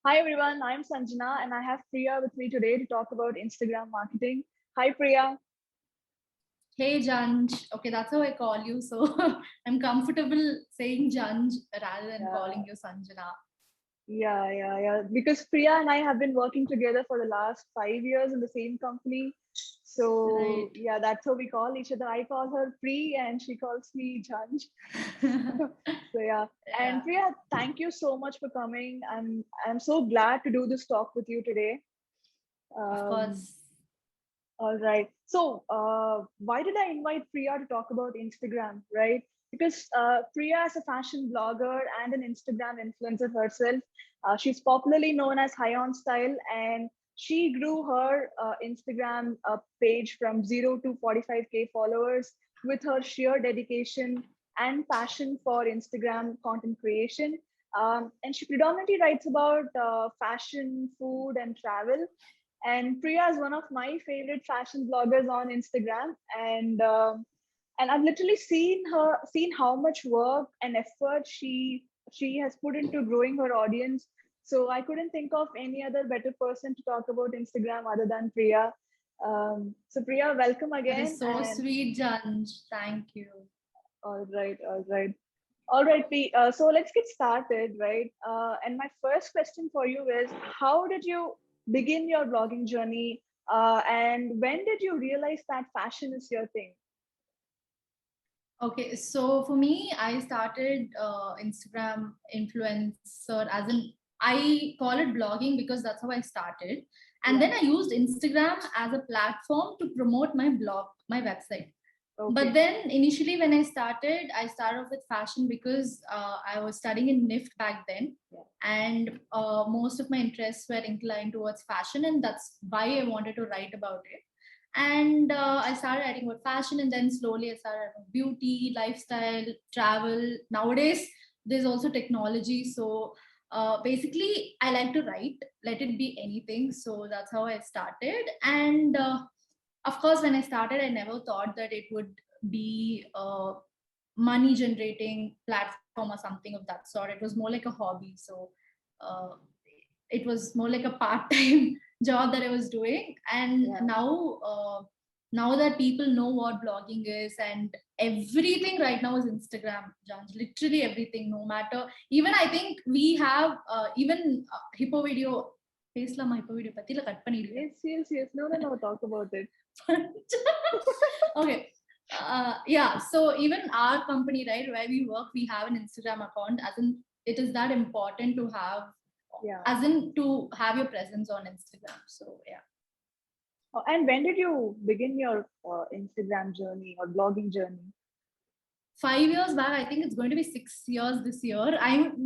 Hi everyone, I'm Sanjana and I have Priya with me today to talk about Instagram marketing. Hi Priya. Hey Janj. Okay, that's how I call you. So I'm comfortable saying Janj rather than Yeah, calling you Sanjana. yeah. Because Priya and I have been working together for the last 5 years in the same company. So Right. yeah, that's how we call each other. I call her Pri and she calls me Janj. So yeah. And Yeah, Priya, thank you so much for coming. I'm so glad to do this talk with you today. of Um, course. All right. So, why did I invite Priya to talk about Instagram, right? Because Priya is a fashion blogger and an Instagram influencer herself. She's popularly known as High On Style, and she grew her Instagram page from 0 to 45K followers with her sheer dedication and passion for Instagram content creation. And she predominantly writes about fashion, food, and travel, and Priya is one of my favorite fashion bloggers on Instagram, and I've literally seen how much work and effort she has put into growing her audience. So I couldn't think of any other better person to talk about Instagram other than Priya. So Priya, welcome That again. is so And sweet, Janj. Thank you. all right. So let's get started, right? And my first question for you is, how did you begin your blogging journey? And when did you realize that fashion is your thing? Okay, so for me, I started Instagram influencer as in I call it blogging because that's how I started. And Yeah. then I used Instagram as a platform to promote my blog, my website. But Okay. then initially when I started off with fashion because I was studying in NIFT back then, Yeah. and most of my interests were inclined towards fashion, and that's why I wanted to write about it. And I started writing about fashion, and then slowly I started writing about beauty, lifestyle, travel. Nowadays there's also technology, so basically I like to write, let it be anything. So that's how I started. And of course, when I started, I never thought that it would be a money generating platform or something of that sort. It was more like a hobby. So uh, it was more like a part time job that I was doing. And Yeah. now that people know what blogging is, and everything right now is Instagram, Janj, literally everything, no matter. Even I think we have even hippo video. பேசலாமா இப்போ video பத்தி இல்ல cut பண்ணிடுவியா? Yes. No. Talk about it. Okay. Yeah. So even our company, right, where we work, we have an Instagram account. As in, it is that important to have, Yeah. as in to have your presence on Instagram. So yeah. And when did you begin your Instagram journey or blogging journey? 5 years back, I think it's going to be 6 years this year.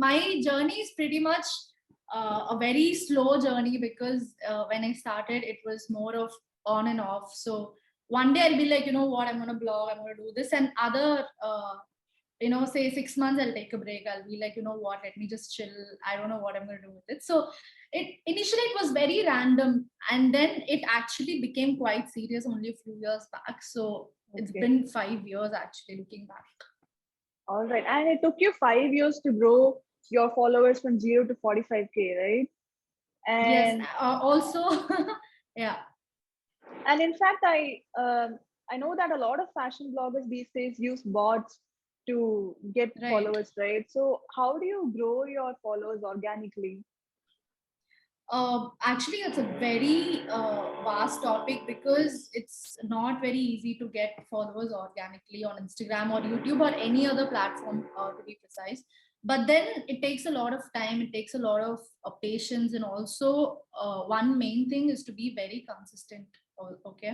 My journey is pretty much a very slow journey because when I started, it was more of on and off. So one day I'll be like, you know what, I'm gonna blog, I'm gonna do this, and other say 6 months I'll take a break. I'll be like, you know what, let me just chill. I don't know what I'm gonna do with it. So it initially it was very random, and then it actually became quite serious only a few years back. So it's Okay. been 5 years actually looking back. All right. And it took you 5 years to grow your followers from 0 to 45K, right? Yes, And also, yeah, in fact, I know that a lot of fashion bloggers these days use bots to get right. followers, right? So how do you grow your followers organically? Actually, it's a very vast topic because it's not very easy to get followers organically on Instagram or YouTube or any other platform, to be precise. But then it takes a lot of time, it takes a lot of patience, and also one main thing is to be very consistent. Okay.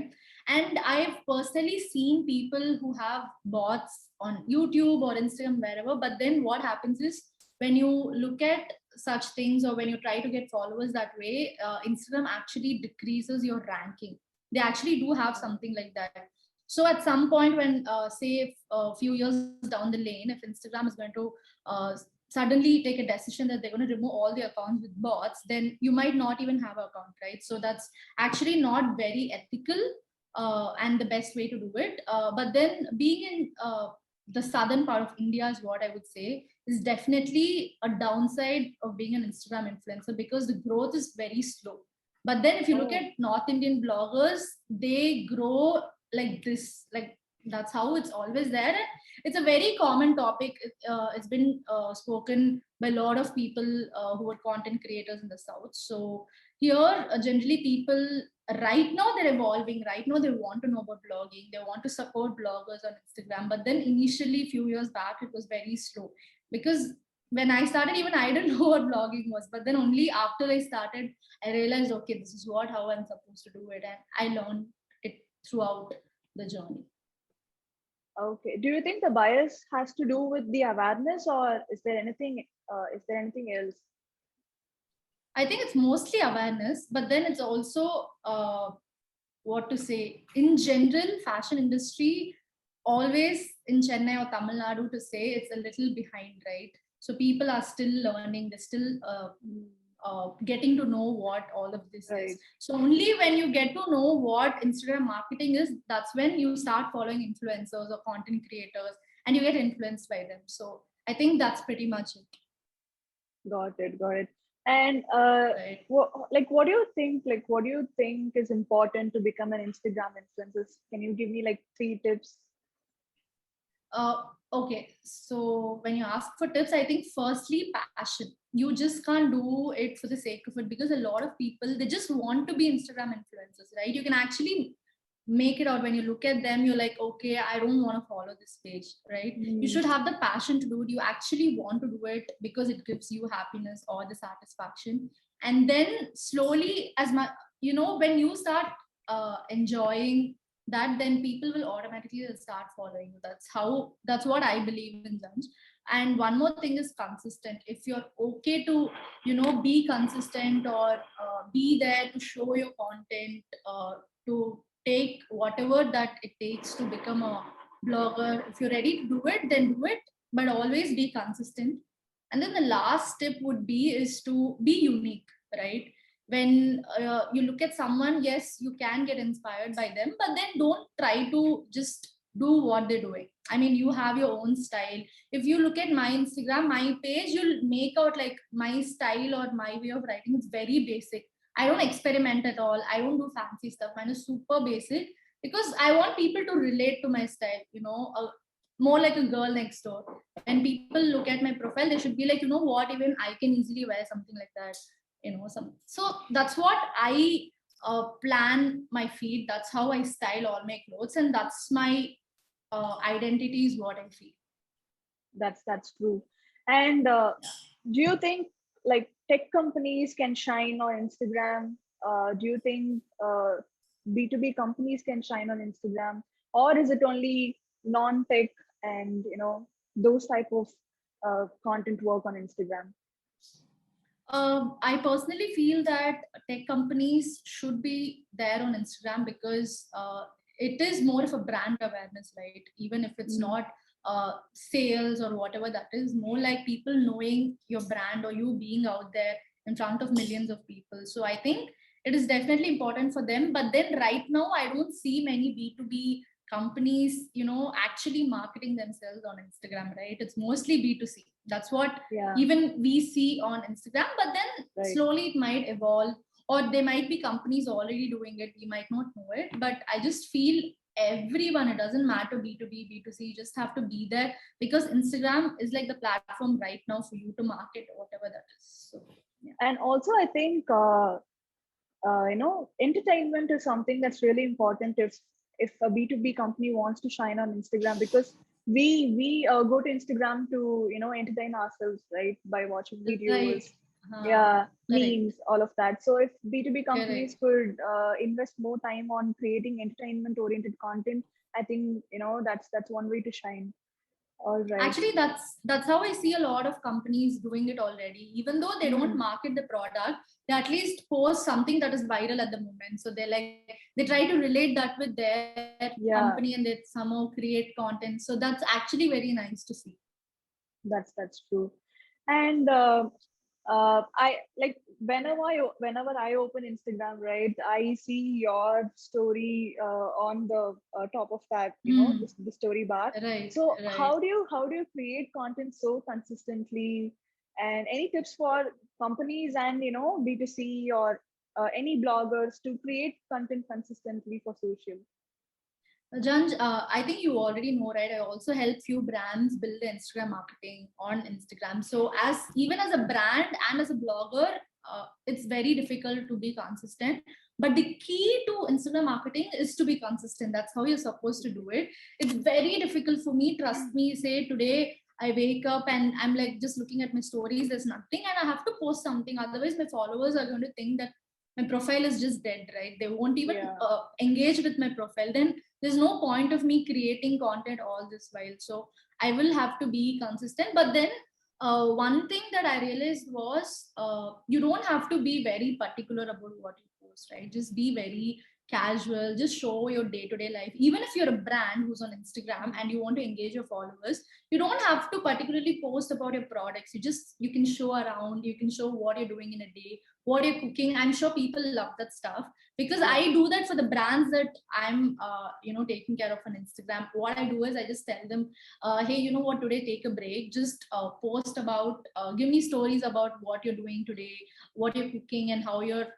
And I've personally seen people who have bots on YouTube or Instagram, wherever, but then what happens is when you look at such things or when you try to get followers that way, Instagram actually decreases your ranking. They actually do have something like that. So at some point when say if a few years down the lane, if Instagram is going to uh, suddenly take a decision that they're going to remove all the accounts with bots, then you might not even have an account, right? So that's actually not very ethical and the best way to do it. But then being in the southern part of India is what I would say is definitely a downside of being an Instagram influencer, because the growth is very slow. But then if you look Oh, at North Indian bloggers, they grow like this, like that's how it's always there. And it's a very common topic. It's been spoken by a lot of people who are content creators in the South. So here, generally people right now they're evolving. Right now they want to know about blogging. They want to support bloggers on Instagram. But then initially, a few years back, it was very slow, because when I started, even I didn't know what blogging was. But then only after I started, I realized, okay, this is how I'm supposed to do it, and I learned it throughout the journey. okay. Do you think the bias has to do with the awareness, or is there anything? Is there anything else? I think it's mostly awareness, but then it's also what to say. In general, fashion industry always in Chennai or Tamil Nadu to say it's a little behind, right? So people are still learning. They're still getting to know what all of this Right. is. So only when you get to know what Instagram marketing is, that's when you start following influencers or content creators, and you get influenced by them. So I think that's pretty much it. Got it. Got it. And Right. what do you think? Like, what do you think is important to become an Instagram influencer? Can you give me like 3 tips? Okay, so when you ask for tips, I think firstly, passion. You just can't do it for the sake of it, because a lot of people, they just want to be Instagram influencers, right? You can actually make it out when you look at them. You're like, okay, I don't want to follow this page, right? You Mm, should have the passion to do it. You actually want to do it because it gives you happiness or the satisfaction. And then slowly, as much, when you start enjoying that, then people will automatically start following you. That's what I believe in, Janj. And one more thing is consistent. If you're okay to be consistent, or be there to show your content, to take whatever that it takes to become a blogger, if you're ready to do it, then do it, but always be consistent. And then the last tip would be is to be unique, right? When you look at someone, yes, you can get inspired by them, but then don't try to just do what they're doing. I mean, you have your own style. If you look at my Instagram, my page, you'll make out like my style or my way of writing is very basic. I don't experiment at all. I don't do fancy stuff. Mine is super basic, because I want people to relate to my style, more like a girl next door. When people look at my profile, they should be like, what, even I can easily wear something like that. So that's what I plan my feed. That's how I style all my clothes, and that's my identity is what I feel. that's true. And do you think like tech companies can shine on Instagram? Do you think B2B companies can shine on Instagram, or is it only non-tech and those type of content work on Instagram? I personally feel that tech companies should be there on Instagram, because it is more of a brand awareness, right? Even if it's Mm, not sales or whatever, that is more like people knowing your brand, or you being out there in front of millions of people. So I think it is definitely important for them. But then right now, I don't see many B2B companies, actually marketing themselves on Instagram, right? It's mostly B2C. That's what yeah, even we see on Instagram. But then right. slowly it might evolve, or there might be companies already doing it. We might not know it, but I just feel everyone, it doesn't matter B2B, B2C, you just have to be there, because Instagram is like the platform right now for you to market whatever that is. So, yeah. And also, I think entertainment is something that's really important if a B2B company wants to shine on Instagram, because we go to Instagram to entertain ourselves, right, by watching videos, Right. Uh, yeah, Correct. memes, all of that. So if B2B companies Correct. could invest more time on creating entertainment oriented content, I think that's one way to shine. All right. Actually, that's how I see a lot of companies doing it already. Even though they don't Mm, market the product, they at least post something that is viral at the moment. So they try to relate that with their yeah, company, and they somehow create content. So that's actually very nice to see. that's true. And I like, whenever I open Instagram, right, I see your story on the top of that, Hmm. the story bar. Right, So right. how do you create content so consistently? And any tips for companies and B2C or any bloggers to create content consistently for social? Janj, I think you already know, right? I also help few brands build the Instagram marketing on Instagram. So, as even as a brand and as a blogger, it's very difficult to be consistent. But the key to Instagram marketing is to be consistent. That's how you're supposed to do it. It's very difficult for me. Trust me. Say today I wake up and I'm like just looking at my stories. There's nothing, and I have to post something. Otherwise, my followers are going to think that my profile is just dead, right? They won't even Yeah. engage with my profile. Then there's no point of me creating content all this while. So I will have to be consistent. But then one thing that I realized was you don't have to be very particular about what you post, right? Just be very casual, just show your day-to-day life. Even if you're a brand who's on Instagram and you want to engage your followers, you don't have to particularly post about your products. You can show around, you can show what you're doing in a day, what you're cooking. I'm sure people love that stuff because Yeah. I do that for the brands that I'm taking care of on Instagram. What I do is I just tell them, hey, you know what, today take a break, just post about, give me stories about what you're doing today, what you're cooking, and how you're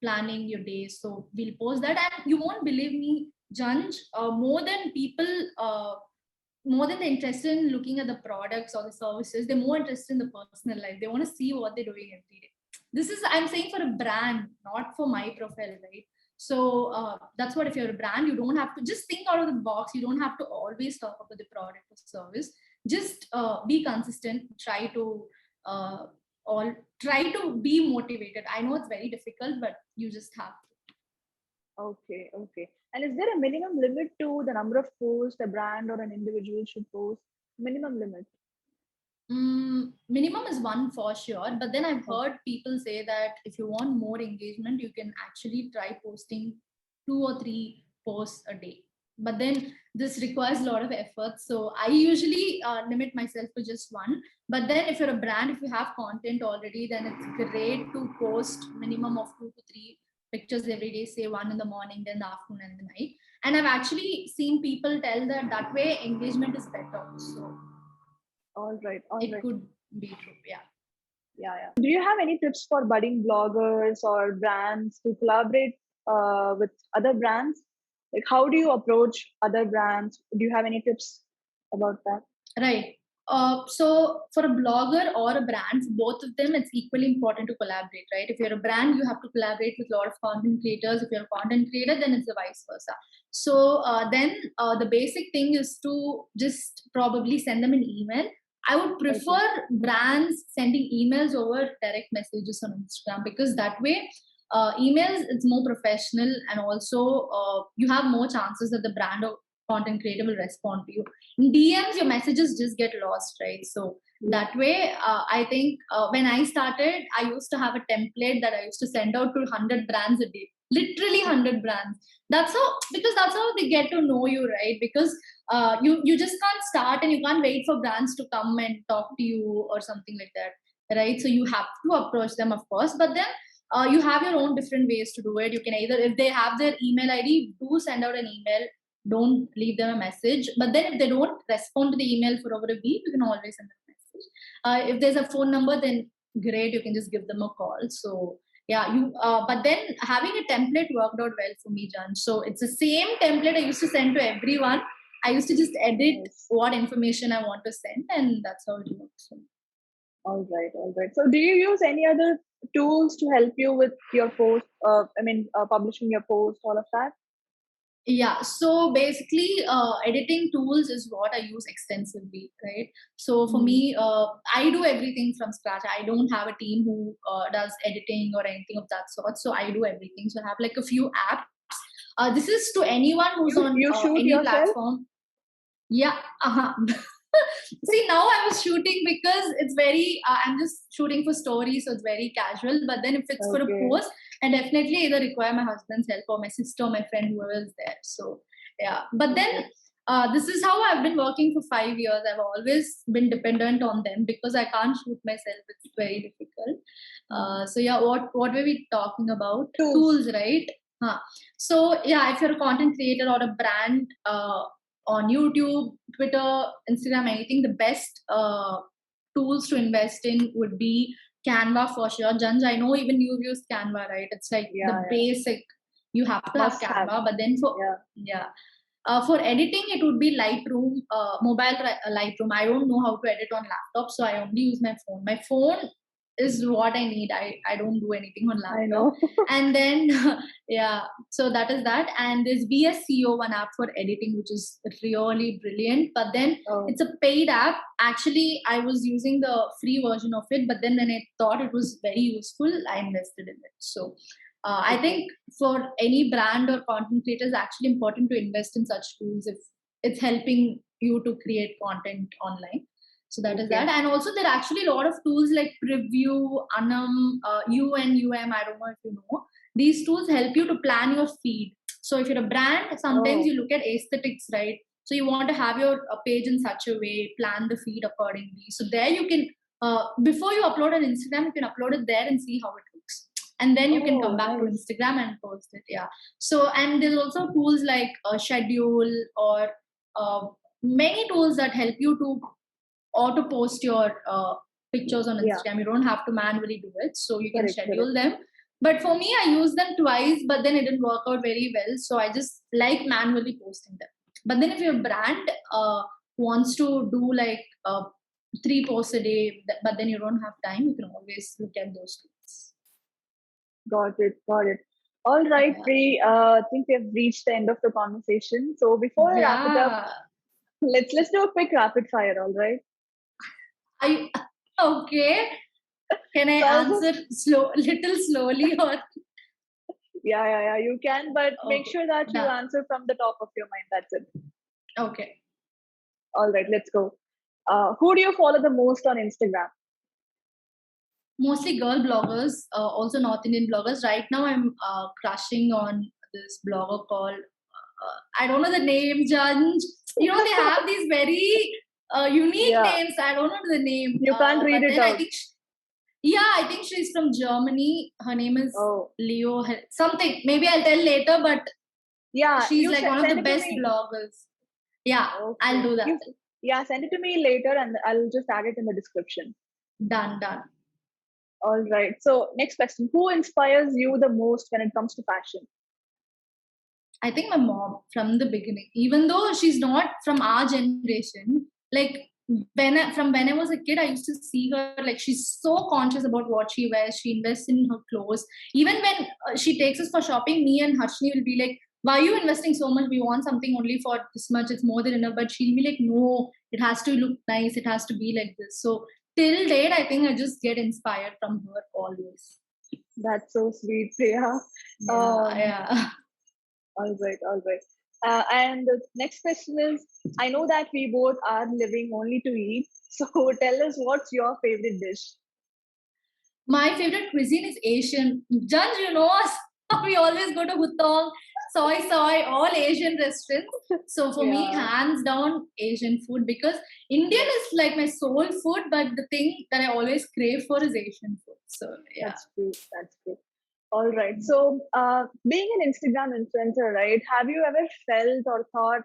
planning your day. So we'll post that, and you won't believe me, Janj, more than they're interested in looking at the products or the services, they're more interested in the personal life. They want to see what they're doing every day. This is, I'm saying, for a brand, not for my profile, right? So that's what, if you're a brand, you don't have to just think out of the box. You don't have to always talk about the product or service. Just be consistent. Uh, Try to be motivated. I know it's very difficult, but you just have to. Okay, okay. And is there a minimum limit to the number of posts a brand or an individual should post? Minimum limit. Minimum is one for sure, but then I've Okay. heard people say that if you want more engagement, you can actually try posting 2 or 3 posts a day. But then this requires a lot of effort. So I usually limit myself to just one. But then if you're a brand, if you have content already, then it's great to post minimum of 2 to 3 pictures every day, say one in the morning, then the afternoon and the night. And I've actually seen people tell that way engagement is better. So All right, all it right. could be true. Yeah. Yeah, yeah. Do you have any tips for budding bloggers or brands to collaborate with other brands? Like, how do you approach other brands? Do you have any tips about that? Right. So for a blogger or a brand, for both of them, it's equally important to collaborate, right? If you're a brand, you have to collaborate with a lot of content creators. If you're a content creator, then it's the vice versa. So then the basic thing is to just probably send them an email. I would Okay. prefer brands sending emails over direct messages on Instagram, because that way, emails, it's more professional, and also you have more chances that the brand or content creator will respond to you. In DMs, your messages just get lost, right? So Yeah. that way, I think when I started, I used to have a template that I used to send out to 100 brands a day, literally 100 brands. Because that's how they get to know you, right? Because you just can't start and you can't wait for brands to come and talk to you or something like that, right? So you have to approach them, of course, but then you have your own different ways to do it. You can either, if they have their email ID, do send out an email, don't leave them a message. But then if they don't respond to the email for over a week, you can always send them a message. If there's a phone number, then great, you can just give them a call. So yeah, but then having a template worked out well for me, Jan. So it's the same template I used to send to everyone. I used to just edit Nice. what information I want to send, and that's how it works. All right, all right. So, do you use any other tools to help you with your post? Publishing your post, all of that. Yeah, so basically, editing tools is what I use extensively, right? So for Hmm. me, I do everything from scratch. I don't have a team who does editing or anything of that sort. So I do everything. So I have like a few apps. This is to anyone who's on You shoot any yourself? platform. Yeah. Uh-huh. See, now I was shooting because it's very, I'm just shooting for stories, so it's very casual. But then if it's for a Okay. post, I definitely either require my husband's help or my sister or my friend, whoever is there. So, yeah. But then Okay. This is how I've been working for 5 years. I've always been dependent on them because I can't shoot myself. It's very difficult. So yeah, what were we talking about? Tools. Tools, right? So yeah, if you're a content creator or a brand on YouTube, Twitter, Instagram, anything, the best tools to invest in would be Canva for sure. Janj, I know even you've used Canva, right? It's like the basic. You have to have Must Canva, have. but then for for editing, it would be Lightroom, Lightroom. I don't know how to edit on laptop, so I only use my phone. My phone is what I need. I don't do anything on laptop. I know. And then, yeah, so that is that. And there's VSCO, one app for editing, which is really brilliant. But then it's a paid app. Actually, I was using the free version of it, but then when I thought it was very useful, I invested in it. So I think for any brand or content creator, it's actually important to invest in such tools if it's helping you to create content online. So that is that. And also there are actually a lot of tools like Preview, Anam, UNUM, I don't know if you know. These tools help you to plan your feed. So if you're a brand, sometimes you look at aesthetics, right? So you want to have your page in such a way, plan the feed accordingly. So there you can, before you upload on Instagram, you can upload it there and see how it looks. And then you can come back to Instagram and post it. Yeah. So, and there's also tools like Schedule or many tools that help you to auto post your pictures on Instagram. You don't have to manually do it. So you can schedule them. But for me, I used them twice, but then it didn't work out very well. So I just like manually posting them. But then if your brand wants to do like 3 posts a day, but then you don't have time, you can always look at those tools. Got it. All right, Pri. I think we have reached the end of the conversation. So before I wrap it up, let's do a quick rapid fire. All right. Okay? Can I answer little slowly or? Yeah. You can, but make sure that you answer from the top of your mind. That's it. Okay. All right. Let's go. Who do you follow the most on Instagram? Mostly girl bloggers, also North Indian bloggers. Right now, I'm crushing on this blogger called, I don't know the name, Janj. You know, they have these very unique names. I don't know the name. You can't read it out. I think she's from Germany. Her name is Leo something. Maybe I'll tell later, but she's like one of the best bloggers. Yeah, I'll do that. Send it to me later and I'll just add it in the description. Done. All right. So next question. Who inspires you the most when it comes to fashion? I think my mom from the beginning, even though she's not from our generation, like when I was a kid, I used to see her, like she's so conscious about what she wears. She invests in her clothes. Even when she takes us for shopping, me and Harshni will be like, why are you investing so much? We want something only for this much. It's more than enough. But she'll be like, no, it has to look nice. It has to be like this. So till date, I think I just get inspired from her always. That's so sweet, Priya. Yeah. All right. And the next question is, I know that we both are living only to eat. So tell us, what's your favorite dish? My favorite cuisine is Asian. Janj, you know us. We always go to Hutong, soy, all Asian restaurants. So for me, hands down, Asian food, because Indian is like my soul food, but the thing that I always crave for is Asian food. So yeah. That's true. All right. So being an Instagram influencer, right, have you ever felt or thought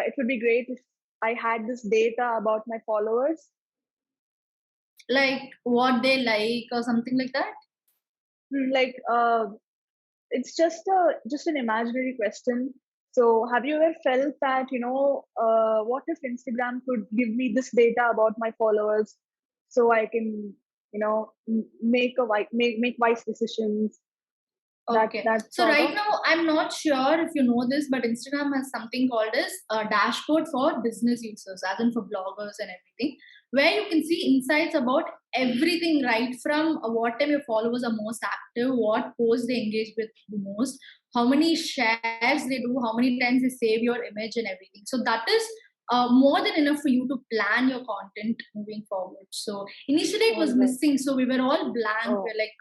it would be great if I had this data about my followers? Like what they like or something like that? Like it's just an imaginary question. So have you ever felt that, what if Instagram could give me this data about my followers so I can, make wise decisions? Okay. So right now, I'm not sure if you know this, but Instagram has something called as a dashboard for business users, as in for bloggers and everything, where you can see insights about everything, right from what time your followers are most active, what posts they engage with the most, how many shares they do, how many times they save your image and everything. So that is more than enough for you to plan your content moving forward. So initially it was missing. So we were all blank. We're like,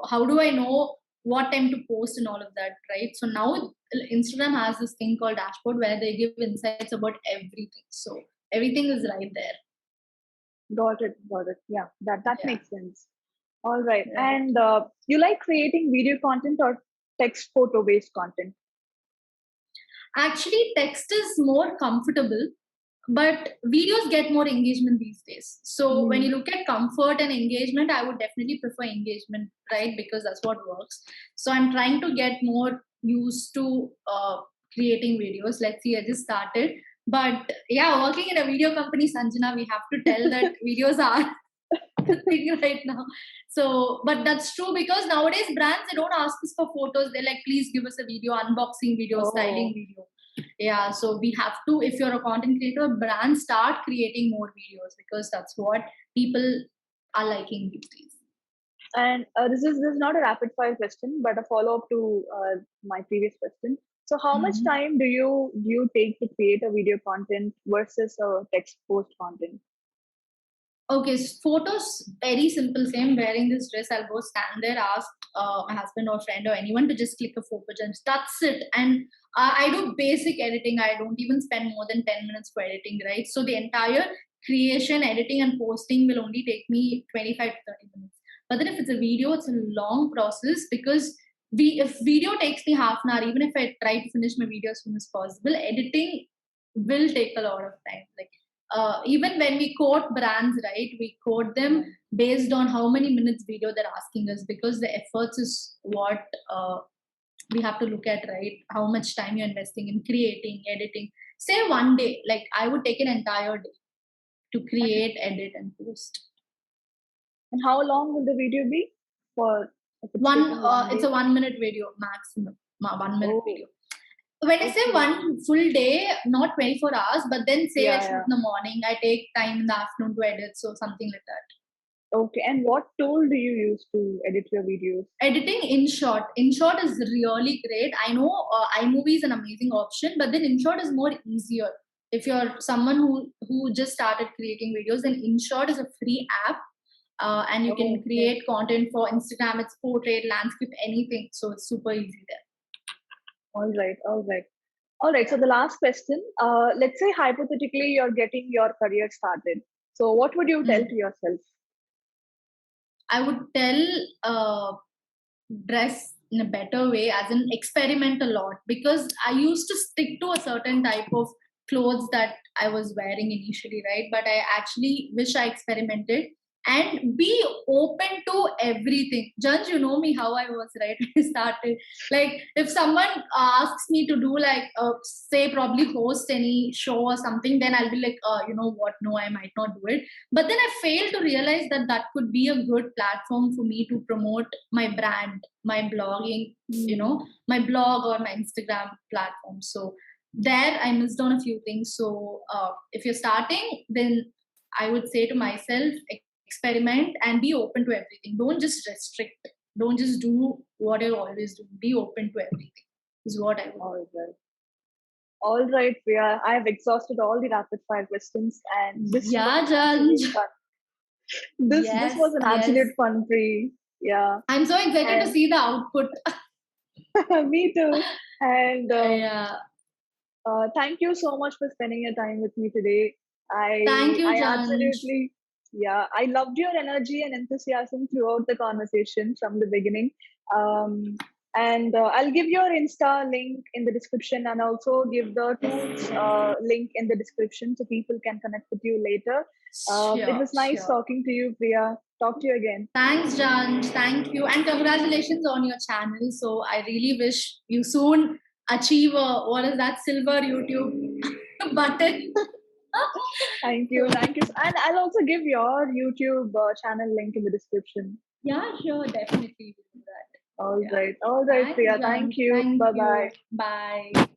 how do I know what time to post and all of that, right? So now Instagram has this thing called dashboard where they give insights about everything. So everything is right there. Got it. Got it. Yeah, that Yeah, makes sense. All right. right. And you like creating video content or text photo based content? Actually, text is more comfortable, but videos get more engagement these days. So when you Mm. look at comfort and engagement, I would definitely prefer engagement, right? Because that's what works. So I'm trying to get more used to creating videos. Let's see, I just started. But yeah, working in a video company, Sanjana, we have to tell that videos are the thing right now. So, but that's true because nowadays brands, they don't ask us for photos. They're like, please give us a video, unboxing video, styling Oh, video. Yeah, so we have to, if you're a content creator, brands start creating more videos because that's what people are liking these days. and this is not a rapid fire question, but a follow up to my previous question. So, how much Mhm. time do you take to create a video content versus a text post content? Okay, photos, very simple. Same, wearing this dress, I'll go stand there, ask my husband or friend or anyone to just click a photo, and that's it. And I do basic editing. I don't even spend more than 10 minutes for editing, right? So the entire creation, editing, and posting will only take me 25 to 30 minutes. But then if it's a video, it's a long process because if video takes me half an hour, even if I try to finish my video as soon as possible, editing will take a lot of time. Like even when we quote brands, right, we quote them Right. based on how many minutes video they're asking us because the efforts is what we have to look at, right? How much time you're investing in creating, editing. Say one day, like I would take an entire day to create, edit, and post. And how long will the video be? For if it's taking one It's a day? 1 minute video maximum, 1 minute Oh, video. When I say okay. one full day, not 24 hours, but then say I Yeah, shoot yeah. in the morning, I take time in the afternoon to edit, so something like that. Okay. And what tool do you use to edit your videos? Editing InShot is really great. I know iMovie is an amazing option, but then InShot is more easier. If you're someone who just started creating videos, then InShot is a free app, and you can Oh, okay. create content for Instagram. It's portrait, landscape, anything, so it's super easy there. All right. All right. All right. So the last question. Let's say hypothetically you're getting your career started. So what would you tell Mm. to yourself? I would tell dress in a better way, as in experiment a lot, because I used to stick to a certain type of clothes that I was wearing initially, right? But I actually wish I experimented and be open to everything. Judge, you know me how I was, right? When I started. Like if someone asks me to do like say probably host any show or something, then I'll be like, you know what, no, I might not do it. But then I failed to realize that that could be a good platform for me to promote my brand, my blogging, Hmm. my blog or my Instagram platform. So there I missed on a few things. So if you're starting, then I would say to myself, experiment and be open to everything. Don't just restrict. Don't just do what you always do. Be open to everything is what I would. All right. All right, Priya. I've exhausted all the rapid fire questions, and this was Yeah, an absolute Janj. fun. This was Yes, an yes. absolute fun, Pri. Yeah, I'm so excited to and see the output. me too. And Yeah. thank you so much for spending your time with me today. Thank you, I Janj. absolutely, yeah, I loved your energy and enthusiasm throughout the conversation from the beginning. Um, and I'll give your Insta link in the description, and also give the tools link in the description so people can connect with you later. It Sure, was nice sure. talking to you, Priya. Talk to you again. Thanks, Janj. Thank you. And congratulations on your channel. So I really wish you soon achieve what is that silver YouTube button. Thank you, So thank you, and I'll also give your YouTube channel link in the description. yeah, sure, definitely do that. Yeah. All right, Thanks, Priya. Thank Janj. you. Thank Bye you. bye. Bye.